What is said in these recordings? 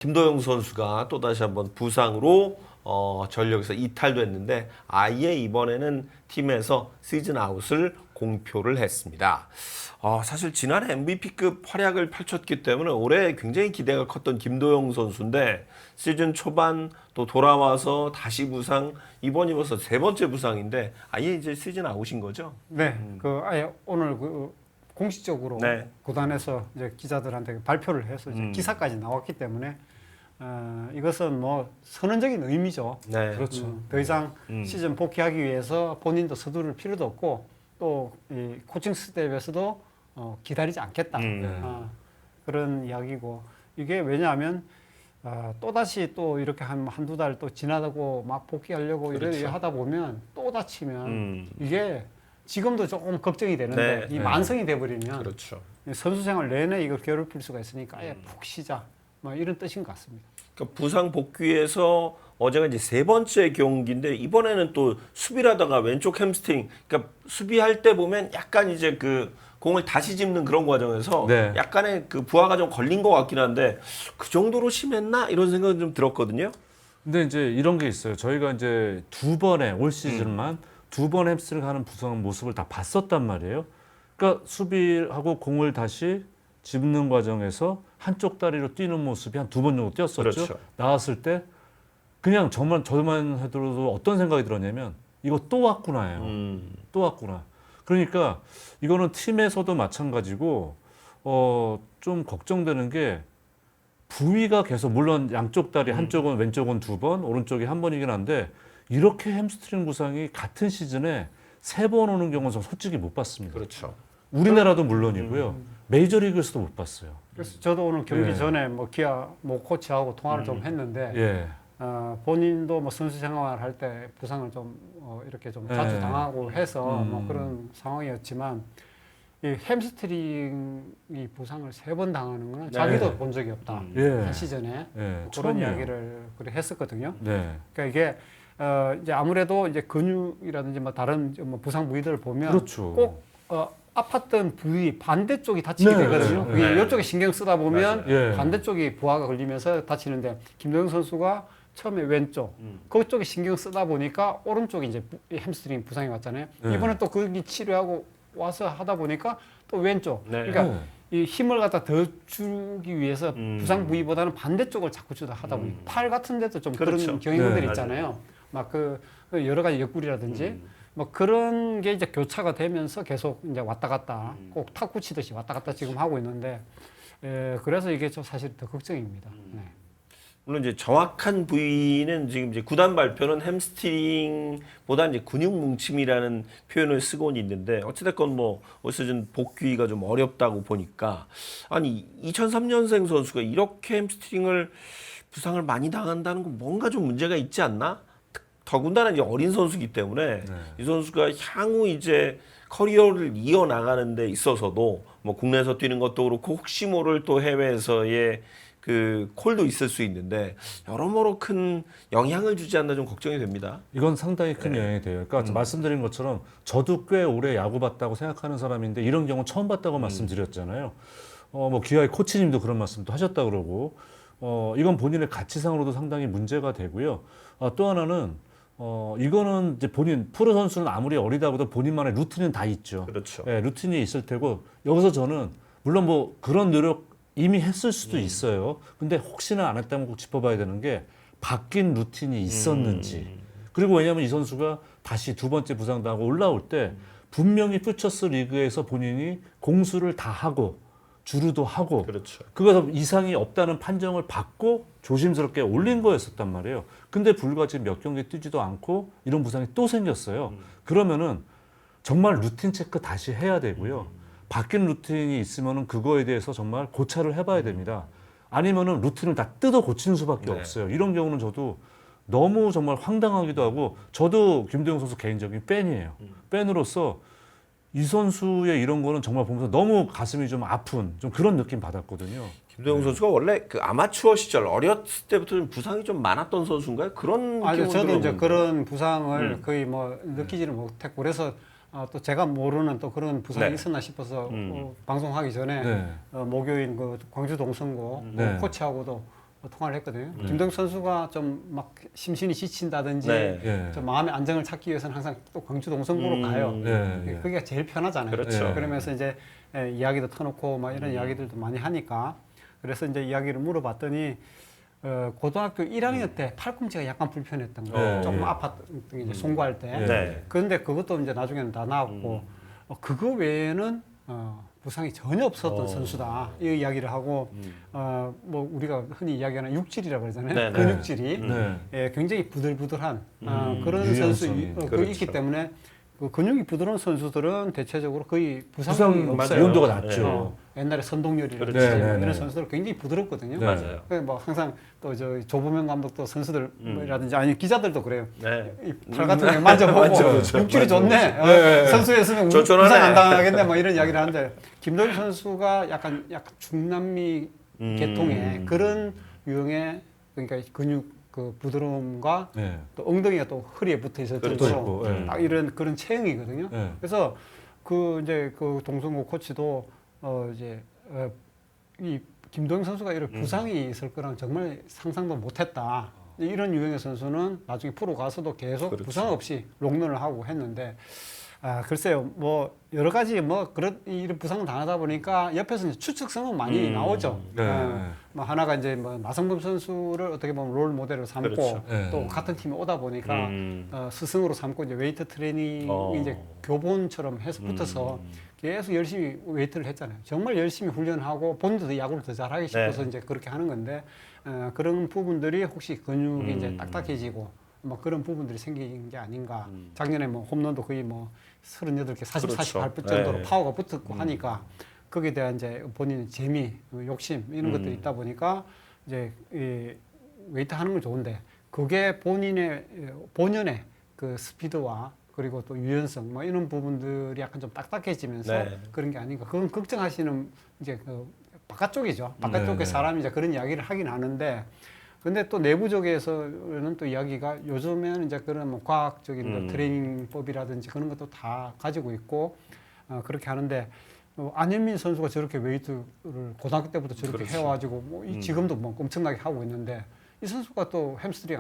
김도영 선수가 또다시 한번 부상으로 전력에서 이탈됐는데 아예 이번에는 팀에서 시즌 아웃을 공표를 했습니다. 사실 지난해 MVP급 활약을 펼쳤기 때문에 올해 굉장히 기대가 컸던 김도영 선수인데 시즌 초반 또 돌아와서 다시 부상, 이번이 벌써 세 번째 부상인데 아예 이제 시즌 아웃인 거죠? 네, 아예 오늘 공식적으로 네. 구단에서 이제 기자들한테 발표를 해서 이제 기사까지 나왔기 때문에 이것은 뭐 선언적인 의미죠. 네. 그렇죠. 더 이상 시즌 복귀하기 위해서 본인도 서두를 필요도 없고 또 이 코칭 스텝에서도 기다리지 않겠다. 그런 이야기고 이게 왜냐하면 또다시 또 이렇게 한두 달 또 지나고 막 복귀하려고 그렇죠. 이래 하다 보면 또 다치면 이게 지금도 조금 걱정이 되는데 네. 이 만성이 돼버리면 그렇죠. 선수 생활 내내 이걸 괴롭힐 수가 있으니까 아예 푹 쉬자 뭐 이런 뜻인 것 같습니다. 그러니까 부상 복귀에서 어제가 이제 세 번째 경기인데 이번에는 또 수비를 하다가 왼쪽 햄스트링, 그러니까 수비할 때 보면 약간 이제 그 공을 다시 짚는 그런 과정에서 네. 약간의 그 부하가 좀 걸린 것 같긴 한데 그 정도로 심했나 이런 생각은 좀 들었거든요. 근데 이제 이런 게 있어요. 저희가 이제 두 번의 올 시즌만 두 번 햄스트링 하는 부상 모습을 다 봤었단 말이에요. 그러니까 수비하고 공을 다시 짚는 과정에서 한쪽 다리로 뛰는 모습이 한 두 번 정도 뛰었었죠. 그렇죠. 나왔을 때 그냥 저만 해도 어떤 생각이 들었냐면 이거 또 왔구나예요. 또 왔구나. 그러니까 이거는 팀에서도 마찬가지고 좀 걱정되는 게 부위가 계속 물론 양쪽 다리 한쪽은 왼쪽은 두 번, 오른쪽이 한 번이긴 한데 이렇게 햄스트링 부상이 같은 시즌에 세 번 오는 경우는 저 솔직히 못 봤습니다. 그렇죠. 우리나라도 물론이고요. 메이저리그에서도 못 봤어요. 그래서 저도 오늘 경기 예. 전에 뭐 기아 뭐 코치하고 통화를 좀 했는데 예. 본인도 뭐 선수 생활할 때 부상을 좀 이렇게 좀 자주 네. 당하고 해서 뭐 그런 상황이었지만 이 햄스트링이 부상을 세 번 당하는 거는 네. 자기도 본 적이 없다. 예. 한 시즌에 예. 그런 처음이에요. 이야기를 그래 했었거든요. 네. 그러니까 이게 이제 아무래도 이제 근육이라든지 뭐 다른 뭐 부상 부위들을 보면 그렇죠. 꼭 아팠던 부위 반대쪽이 다치게 네, 되거든요. 네, 그게 네. 이쪽에 신경 쓰다 보면 예. 반대쪽이 부하가 걸리면서 다치는데 김도영 선수가 처음에 왼쪽 그쪽에 신경 쓰다 보니까 오른쪽에 이제 햄스트링 부상이 왔잖아요. 네. 이번에 또 거기 치료하고 와서 하다 보니까 또 왼쪽. 네. 그러니까 이 힘을 갖다 더 주기 위해서 부상 부위보다는 반대쪽을 자꾸 주다 하다 보니까 팔 같은 데도 좀 그렇죠. 그런 경향들 네. 있잖아요. 막 그 여러 가지 옆구리라든지 뭐 그런 게 이제 교차가 되면서 계속 이제 왔다 갔다 꼭 탁구 치듯이 왔다 갔다 지금 하고 있는데 그래서 이게 좀 사실 더 걱정입니다. 네. 물론 이제 정확한 부위는 지금 이제 구단 발표는 햄스트링보다 이제 근육 뭉침이라는 표현을 쓰고 있는데 어찌됐건 뭐 올 시즌 복귀가 좀 어렵다고 보니까 아니 2003년생 선수가 이렇게 햄스트링을 부상을 많이 당한다는 건 뭔가 좀 문제가 있지 않나? 더군다나 이제 어린 선수이기 때문에 이 선수가 향후 이제 커리어를 이어나가는 데 있어서도 뭐 국내에서 뛰는 것도 그렇고 혹시 모를 또 해외에서의 그 콜도 있을 수 있는데 여러모로 큰 영향을 주지 않나 좀 걱정이 됩니다. 이건 상당히 큰 영향이 돼요. 그러니까 말씀드린 것처럼 저도 꽤 오래 야구 봤다고 생각하는 사람인데 이런 경우 처음 봤다고 말씀드렸잖아요. 뭐 기아의 코치님도 그런 말씀도 하셨다 그러고 이건 본인의 가치상으로도 상당히 문제가 되고요. 또 하나는 이거는 이제 본인 프로 선수는 아무리 어리다고도 본인만의 루틴은 다 있죠. 그렇죠. 예, 루틴이 있을 테고 여기서 저는 물론 뭐 그런 노력 이미 했을 수도 있어요. 근데 혹시나 안 했다면 꼭 짚어봐야 되는 게 바뀐 루틴이 있었는지. 그리고 왜냐하면 이 선수가 다시 두 번째 부상당하고 올라올 때 분명히 퓨처스 리그에서 본인이 공수를 다 하고 주루도 하고 그렇죠. 그거 이상이 없다는 판정을 받고 조심스럽게 올린 거였었단 말이에요. 근데 불과 지금 몇 경기 뛰지도 않고 이런 부상이 또 생겼어요. 그러면은 정말 루틴 체크 다시 해야 되고요. 바뀐 루틴이 있으면은 그거에 대해서 정말 고찰을 해봐야 됩니다. 아니면은 루틴을 다 뜯어 고치는 수밖에 네. 없어요. 이런 경우는 저도 너무 정말 황당하기도 하고 저도 김도영 선수 개인적인 팬이에요. 팬으로서 이 선수의 이런 거는 정말 보면서 너무 가슴이 좀 아픈 좀 그런 느낌 받았거든요. 김도영 선수가 원래 그 아마추어 시절 어렸을 때부터 좀 부상이 좀 많았던 선수인가요? 그런 아니 느낌은 저도 이제 들어보는데. 그런 부상을 거의 뭐 느끼지를 못했고 그래서 또 제가 모르는 또 그런 부상이 네. 있었나 싶어서 방송하기 전에 네. 목요일 그 광주 동성고 네. 코치하고도 통화를 했거든요. 김동현 선수가 좀 막 심신이 지친다든지 네. 예. 좀 마음의 안정을 찾기 위해서는 항상 또 광주 동성구로 가요. 예. 그게 제일 편하잖아요. 그렇죠. 예. 그러면서 이제 이야기도 터놓고 막 이런 이야기들도 많이 하니까 그래서 이제 이야기를 물어봤더니 고등학교 1학년 때 팔꿈치가 약간 불편했던 거예요. 네. 조금 아팠던 게 이제 송구할 때. 네. 그런데 그것도 이제 나중에는 다 나았고 그거 외에는 부상이 전혀 없었던 선수다 이 이야기를 하고 뭐 우리가 흔히 이야기하는 육질이라고 그러잖아요. 네, 네. 근육질이 네. 예, 굉장히 부들부들한 그런 선수 유연성이. 그렇죠. 있기 때문에 그 근육이 부드러운 선수들은 대체적으로 거의 부상이 부상 없어요. 위험도가 네. 낮죠. 옛날에 선동열이라든지 그렇죠. 네, 네, 이런 네. 선수들 굉장히 부드럽거든요. 네. 맞아요. 그뭐 항상 또 저 조보명 감독도 선수들이라든지 아니 기자들도 그래요. 네. 이 팔 같은 거 만져보고 육질이 좋네. 선수였으면 쫀쫀하네. 부상 안 당하겠네. 뭐 이런 이야기를 하는데 김도일 선수가 약간 중남미 계통의 그런 유형의 그러니까 근육 그 부드러움과 네. 또 엉덩이가 또 허리에 붙어 있을 그렇죠. 정도로 네. 딱 이런 그런 체형이거든요. 네. 그래서 그 이제 그 동성구 코치도 이 김도영 선수가 이런 부상이 있을 거랑 정말 상상도 못했다. 이런 유형의 선수는 나중에 프로 가서도 계속 그렇죠. 부상 없이 롱런을 하고 했는데 글쎄요 뭐 여러 가지 뭐 그런 이런 부상을 당하다 보니까 옆에서 이제 추측성은 많이 나오죠. 네. 뭐 하나가 이제 뭐 나성범 선수를 어떻게 보면 롤 모델로 삼고 그렇죠. 네. 또 같은 팀에 오다 보니까 스승으로 삼고 이제 웨이트 트레이닝 이제 교본처럼 해서 붙어서 계속 열심히 웨이트를 했잖아요. 정말 열심히 훈련하고 본인도 야구를 더 잘하기 싶어서 이제 그렇게 하는 건데 그런 부분들이 혹시 근육이 이제 딱딱해지고 뭐 그런 부분들이 생긴 게 아닌가. 작년에 뭐 홈런도 거의 뭐 38개, 40, 그렇죠. 48분 정도로 네. 파워가 붙었고 하니까 거기에 대한 이제 본인의 재미, 욕심 이런 것들이 있다 보니까 이제 이 웨이트 하는 건 좋은데 그게 본인의 본연의 그 스피드와 그리고 또 유연성 뭐 이런 부분들이 약간 좀 딱딱해지면서 네. 그런 게 아닌가. 그건 걱정하시는 이제 그 바깥쪽이죠. 바깥쪽에 네, 네. 사람이 이제 그런 이야기를 하긴 하는데 근데 또 내부적에서는 또 이야기가 요즘에는 이제 그런 뭐 과학적인 그 트레이닝법이라든지 그런 것도 다 가지고 있고 그렇게 하는데 안현민 선수가 저렇게 웨이트를 고등학교 때부터 저렇게 그렇죠. 해와가지고 뭐 지금도 뭐 엄청나게 하고 있는데 이 선수가 또 햄스트링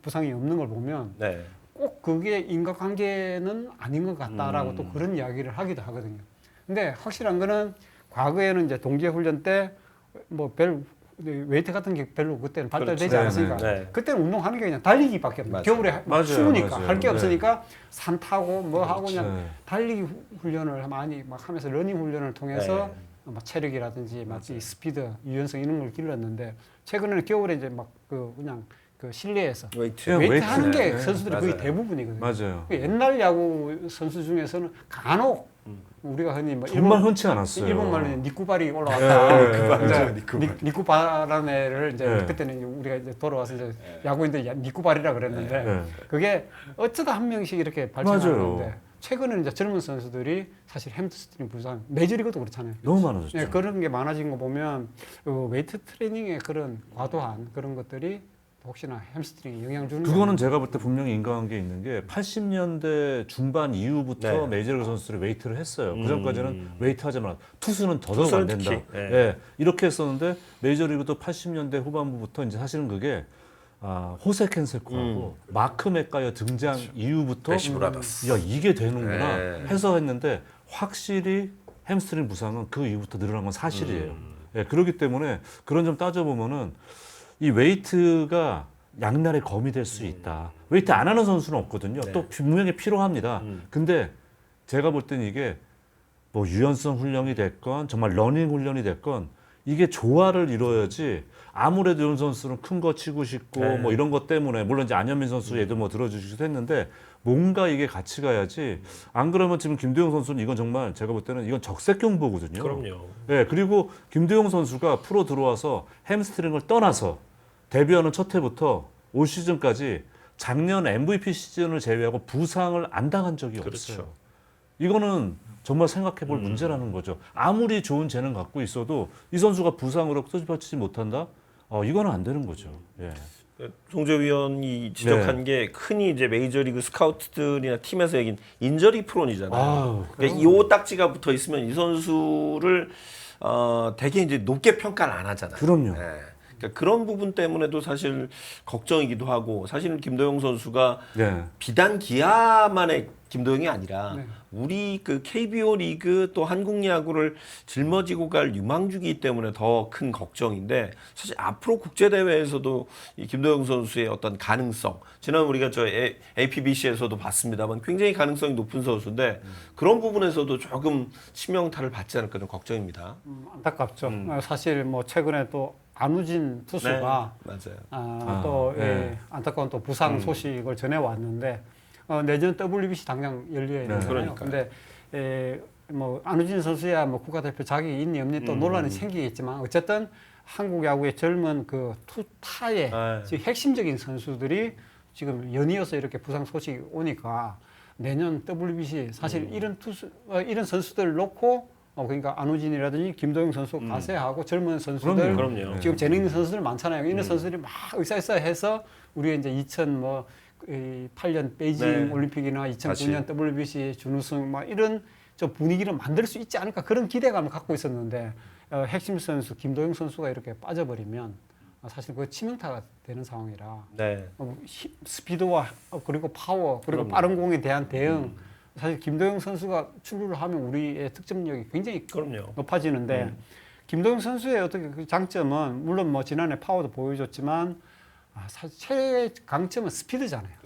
부상이 없는 걸 보면 네. 꼭 그게 인과관계는 아닌 것 같다라고 또 그런 이야기를 하기도 하거든요. 근데 확실한 거는 과거에는 이제 동계 훈련 때 뭐 별 웨이트 같은 게 별로 그때는 발달되지 그렇죠. 않았으니까 네, 네. 그때는 운동하는 게 그냥 달리기밖에 없어요. 맞아요. 겨울에 맞아요, 추우니까 맞아요. 할 게 네. 없으니까 산 타고 뭐 하고 그냥 네. 달리기 훈련을 많이 막 하면서 러닝 훈련을 통해서 네. 막 체력이라든지 막 이 스피드, 유연성 이런 걸 길렀는데 최근에는 겨울에 이제 막 그 그냥 그 실내에서 웨이트. 그냥 웨이트 웨이트, 하는 게 네. 선수들이 거의 맞아요. 대부분이거든요. 맞아요. 옛날 야구 선수 중에서는 간혹 우리가 흔히 뭐 정말 흔치 않았어요. 일본 말로 니쿠발이 올라왔다. 네, 니쿠바라네를 이제 네. 그때는 우리가 이제 돌아와서 이제 야구인들이 니쿠발이라 그랬는데 네. 그게 어쩌다 한 명씩 이렇게 맞아요. 발전하는데 최근에는 이제 젊은 선수들이 사실 햄스트링 부상 메이저리그도 그렇잖아요. 너무 많아졌죠. 네, 그런 게 많아진 거 보면 웨이트 트레이닝의 그런 과도한 그런 것들이 혹시나 햄스트링에 영향 주는 그거는 제가 볼 때 분명히 인과관계 있는 게 80년대 중반 이후부터 네. 메이저리그 선수들이 웨이트를 했어요. 그 전까지는 웨이트 하지 마라. 투수는 더더욱 투수는 안 된다. 특히, 네. 예, 이렇게 했었는데 메이저리그도 80년대 후반부부터 이제 사실은 그게 호세 캔셀코하고 마크 맥가이어 등장 이후부터 배시 브라더스. 야 이게 되는구나 네. 해서 했는데 확실히 햄스트링 부상은 그 이후부터 늘어난 건 사실이에요. 예, 그렇기 때문에 그런 점 따져보면은 이 웨이트가 양날의 검이 될 수 있다. 웨이트 안 하는 선수는 없거든요. 네. 또 분명히 필요합니다. 근데 제가 볼 때는 이게 뭐 유연성 훈련이 됐건 정말 러닝 훈련이 됐건 이게 조화를 이뤄야지 아무래도 이런 선수는 큰 거 치고 싶고 네. 뭐 이런 것 때문에 물론 이제 안현민 선수 얘도 뭐 들어주시기도 했는데 뭔가 이게 같이 가야지 안 그러면 지금 김도영 선수는 이건 정말 제가 볼 때는 이건 적색 경보거든요. 그럼요. 네, 그리고 김도영 선수가 프로 들어와서 햄스트링을 떠나서 데뷔하는 첫 해부터 올 시즌까지 작년 MVP 시즌을 제외하고 부상을 안 당한 적이 그렇죠. 없어요. 이거는 정말 생각해 볼 문제라는 거죠. 아무리 좋은 재능 갖고 있어도 이 선수가 부상으로 끄집어치지 못한다? 이거는 안 되는 거죠. 예. 송재 위원이 지적한 게 흔히 이제 메이저리그 스카우트들이나 팀에서 얘긴 인저리 프론이잖아요. 아우, 그러니까 이 딱지가 붙어 있으면 이 선수를 되게 이제 높게 평가를 안 하잖아요. 그럼요. 예. 그러니까 그런 부분 때문에도 사실 걱정이기도 하고 사실은 김도영 선수가 네. 비단 기아만의 김도영이 아니라 네. 우리 그 KBO 리그 또 한국 야구를 짊어지고 갈 유망주기 때문에 더 큰 걱정인데 사실 앞으로 국제 대회에서도 이 김도영 선수의 어떤 가능성 지난 우리가 저 APBC에서도 봤습니다만 굉장히 가능성이 높은 선수인데 그런 부분에서도 조금 치명타를 받지 않을까 좀 걱정입니다. 안타깝죠. 사실 뭐 최근에 또 안우진 투수가 네, 맞아요. 또 네. 안타까운 또 부상 소식을 전해 왔는데 내년 WBC 당장 열려야 네. 되잖아요. 그러니까요. 근데 뭐 안우진 선수야 뭐 국가대표 자격이 있니 없니 또 논란이 생기겠지만 어쨌든 한국 야구의 젊은 그 투타의 네. 지금 핵심적인 선수들이 지금 연이어서 이렇게 부상 소식이 오니까 내년 WBC 사실 이런 선수들 놓고 그러니까 안우진이라든지 김도영 선수 가세하고 젊은 선수들 그럼요. 지금 재능 있는 선수들 많잖아요. 이런 선수들이 막 으쌰으쌰해서 우리 이제 2008년 베이징 네. 올림픽이나 2009년 WBC 준우승 막 이런 저 분위기를 만들 수 있지 않을까 그런 기대감을 갖고 있었는데 핵심 선수 김도영 선수가 이렇게 빠져버리면 사실 그 치명타가 되는 상황이라 네. 스피드와 그리고 파워 그리고 그럼요. 빠른 공에 대한 대응 사실 김도영 선수가 출루를 하면 우리의 득점력이 굉장히 그럼요. 높아지는데 김도영 선수의 어떻게 그 장점은 물론 뭐 지난해 파워도 보여줬지만 사실 최강점은 스피드잖아요.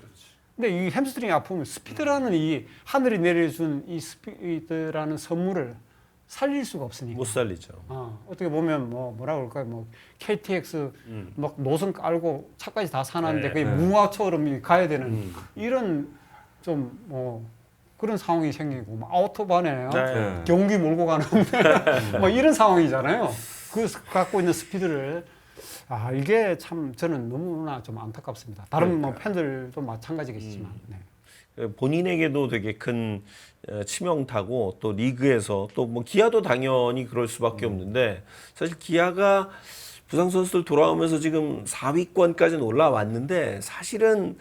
근데 이 햄스트링이 아프면 스피드라는 이 하늘이 내려준 이 스피드라는 선물을 살릴 수가 없으니까. 못 살리죠. 어떻게 보면 뭐라 그럴까요? 뭐 KTX 막 노선 깔고 차까지 다 사놨는데 네, 그게 네. 무화처럼 가야 되는 이런 좀 뭐 그런 상황이 생기고 뭐 아우토반에 네. 경기 몰고 가는데 뭐 이런 상황이잖아요. 그 갖고 있는 스피드를 이게 참 저는 너무나 좀 안타깝습니다. 다른 뭐 팬들도 마찬가지겠지만. 네. 본인에게도 되게 큰 치명타고 또 리그에서 또 뭐 기아도 당연히 그럴 수밖에 없는데 사실 기아가 부상 선수들 돌아오면서 지금 4위권까지는 올라왔는데 사실은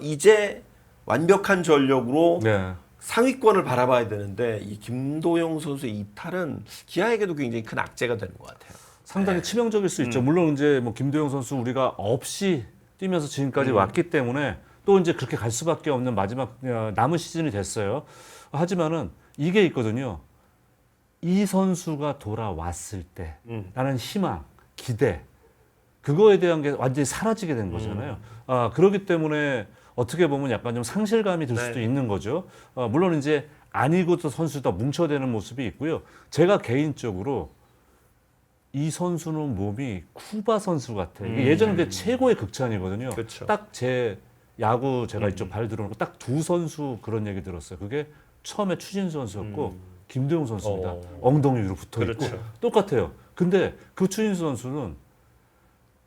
이제 완벽한 전력으로 네. 상위권을 바라봐야 되는데 이 김도영 선수의 이탈은 기아에게도 굉장히 큰 악재가 되는 것 같아요. 상당히 치명적일 수 있죠. 물론 이제 뭐 김도영 선수 우리가 없이 뛰면서 지금까지 왔기 때문에 또 이제 그렇게 갈 수밖에 없는 마지막 남은 시즌이 됐어요. 하지만은 이게 있거든요. 이 선수가 돌아왔을 때 나는 희망, 기대 그거에 대한 게 완전히 사라지게 된 거잖아요. 그렇기 때문에 어떻게 보면 약간 좀 상실감이 들 수도 네. 있는 거죠. 물론 이제 아니고 또 선수가 뭉쳐대는 모습이 있고요. 제가 개인적으로 이 선수는 몸이 쿠바 선수 같아요. 이게 예전에 그 최고의 극찬이거든요. 그렇죠. 딱 제 야구 제가 이쪽 발 들어오는 거 딱 두 선수 그런 얘기 들었어요. 그게 처음에 추진수 선수였고 김도영 선수입니다. 엉덩이 위로 붙어 있고 그렇죠. 똑같아요. 근데 그 추진수 선수는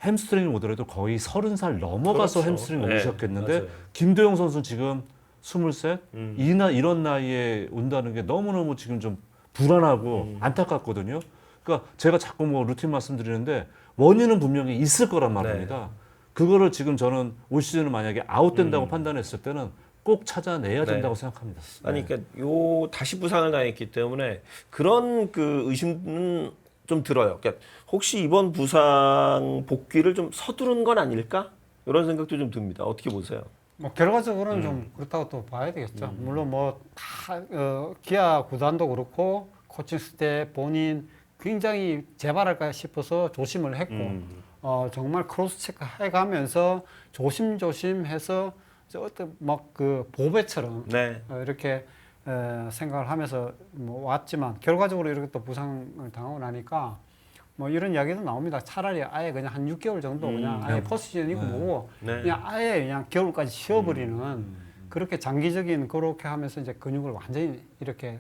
햄스트링이 오더라도 거의 30살 넘어가서 그렇죠. 햄스트링 네, 오셨겠는데 맞아요. 김도영 선수는 지금 23? 이런 나이에 온다는 게 너무너무 지금 좀 불안하고 안타깝거든요. 그러니까 제가 자꾸 뭐 루틴 말씀드리는데 원인은 분명히 있을 거란 말입니다. 그거를 지금 저는 올 시즌을 만약에 아웃된다고 판단했을 때는 꼭 찾아내야 된다고 생각합니다. 아니 그러니까 요 다시 부상을 당했기 때문에 그런 그 의심은 좀 들어요. 그러니까 혹시 이번 부상 복귀를 좀 서두른 건 아닐까? 이런 생각도 좀 듭니다. 어떻게 보세요? 뭐 결과적으로는 좀 그렇다고 또 봐야 되겠죠. 물론 뭐 다 기아 구단도 그렇고 코칭 스텝 본인 굉장히 재발할까 싶어서 조심을 했고 정말 크로스 체크 해가면서 조심조심해서 어떤 막 그 보배처럼 네. 이렇게 생각을 하면서 뭐 왔지만 결과적으로 이렇게 또 부상을 당하고 나니까 뭐 이런 이야기도 나옵니다. 차라리 아예 그냥 한 6개월 정도 그냥 아예 포스트시즌이고 뭐고 네. 그냥 아예 그냥 겨울까지 쉬어버리는 그렇게 장기적인 그렇게 하면서 이제 근육을 완전히 이렇게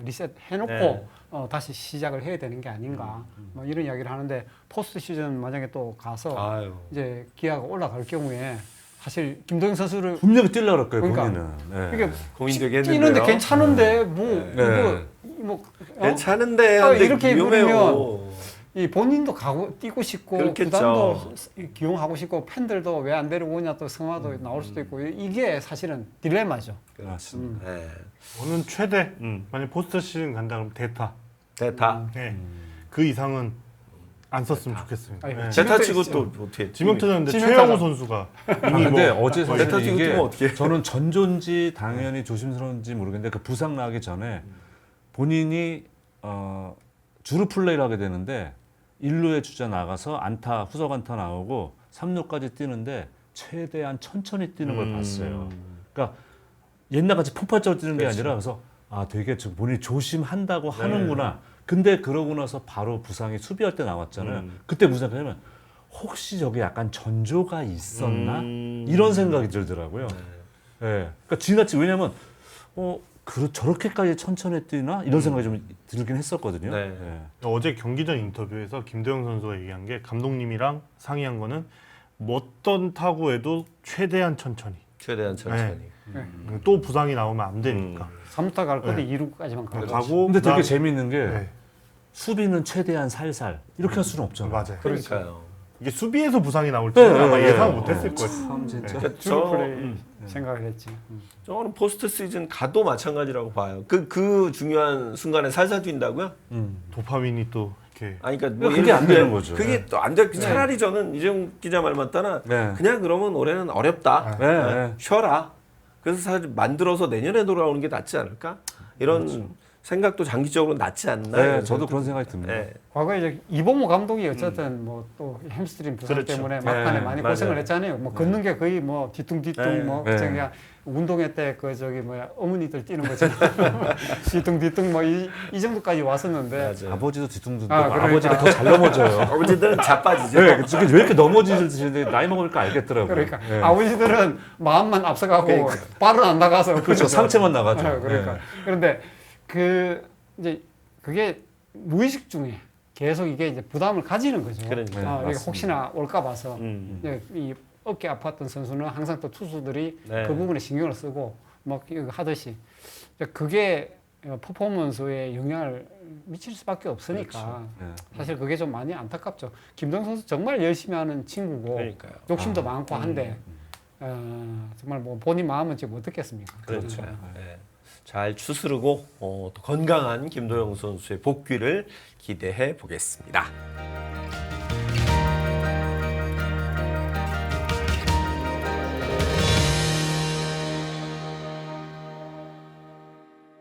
리셋 해놓고 네. 다시 시작을 해야 되는 게 아닌가 뭐 이런 이야기를 하는데 포스트시즌 만약에 또 가서 아유. 이제 기아가 올라갈 경우에 사실 김도영 선수를 분명히 뛰려고 그럴 거예요, 그러니까. 본인은. 네. 이게 고민되겠는데요. 뛰는데 괜찮은데 뭐 네. 이거 뭐 괜찮은데 근데 이렇게 위험해요. 이 본인도 가고 뛰고 싶고 그렇겠죠. 구단도 기용하고 싶고 팬들도 왜 안 데려오냐 또 성화도 나올 수도 있고 이게 사실은 딜레마죠. 맞습니다. 네. 저는 최대 만약 포스트 시즌 간다 그러면 대타. 대타. 네. 그 이상은 안 썼으면 좋겠습니다. 아니, 네. 제타 치고 지명타 또 어떻게 지명타였는데 지명타가- 최영우 선수가 이미 근데 뭐 어제 사실 메타 이게 뛰고 어떻게 저는 전조인지 당연히 조심스러운지 모르겠는데 그 부상 나기 전에 본인이 주루 플레이를 하게 되는데 1루에 주자 나가서 안타 후속 안타 나오고 3루까지 뛰는데 최대한 천천히 뛰는 걸 봤어요. 그러니까 옛날같이 폭발적으로 뛰는 게 아니라 그래서 아 되게 좀 본인이 조심한다고 하는구나. 근데 그러고 나서 바로 부상이 수비할 때 나왔잖아요. 그때 무슨 생각이냐면 혹시 저게 약간 전조가 있었나 이런 생각이 들더라고요. 예. 그러니까 지나치 왜냐면 저렇게까지 천천히 뛰나 이런 생각이 좀 들긴 했었거든요. 네. 예. 어제 경기 전 인터뷰에서 김도영 선수가 얘기한 게 감독님이랑 상의한 거는 어떤 타구에도 최대한 천천히. 최대한 천천히. 또 부상이 나오면 안 되니까. 3루타 갈 건데 2루까지만 가고. 가고 근데 되게 그다음- 재미있는 게 네, 수비는 최대한 살살 이렇게 할 수는 없잖아요. 맞아요. 그러니까요. 이게 수비에서 부상이 나올지는 네, 아마 네, 예상 네. 못했을 거예요. 참 진짜. 그러니까 주루 플레이 생각을 했지. 저는 포스트 시즌 가도 마찬가지라고 봐요. 그 중요한 순간에 살살 뛴다고요? 도파민이 또 이렇게 아니 그러니까 그게 예를 안 들면 되는 거죠. 그게 또 안 돼. 차라리 저는 이재용 기자 말 맞다나 네. 그냥 그러면 올해는 어렵다. 네, 네. 쉬어라. 그래서 사실 만들어서 내년에 돌아오는 게 낫지 않을까? 이런 생각도 장기적으로 낫지 않나? 네, 이런 저도 생각. 그런 생각이 듭니다. 네. 과거에 이제 이범호 감독이 어쨌든 뭐 또 햄스트링 부상 그렇죠. 때문에 막판에 네, 많이 맞아요. 고생을 했잖아요. 뭐 걷는 게 거의 뭐 뒤뚱뒤뚱 네. 뭐 네. 그냥 운동회 때 그 저기 뭐야 어머니들 뛰는 것처럼 뒤뚱뒤뚱 뭐 이 정도까지 왔었는데 맞아요. 아버지도 뒤뚱뒤뚱 아, 그러니까. 아버지가 더 잘 넘어져요. 아버지들은 자빠지죠. 네, 왜 이렇게 넘어지는지 나이 먹으니까 알겠더라고요. 그러니까 네. 아버지들은 마음만 앞서가고 그러니까. 발은 안 나가서 그렇죠. 상체만 나가죠. 그러니까 네. 그런데 그 이제 그게 무의식 중에 계속 이게 이제 부담을 가지는 거죠. 그러니까. 네, 이게 맞습니다. 혹시나 올까 봐서 음. 이 어깨 아팠던 선수는 항상 또 투수들이 네. 그 부분에 신경을 쓰고 막 이거 하듯이 그게 퍼포먼스에 영향을 미칠 수밖에 없으니까 네. 사실 그게 좀 많이 안타깝죠. 김동 선수 정말 열심히 하는 친구고 그러니까요. 욕심도 많고 한데 정말 뭐 본인 마음은 지금 어떻겠습니까? 그렇죠. 네. 잘 추스르고 또 건강한 김도영 선수의 복귀를 기대해 보겠습니다.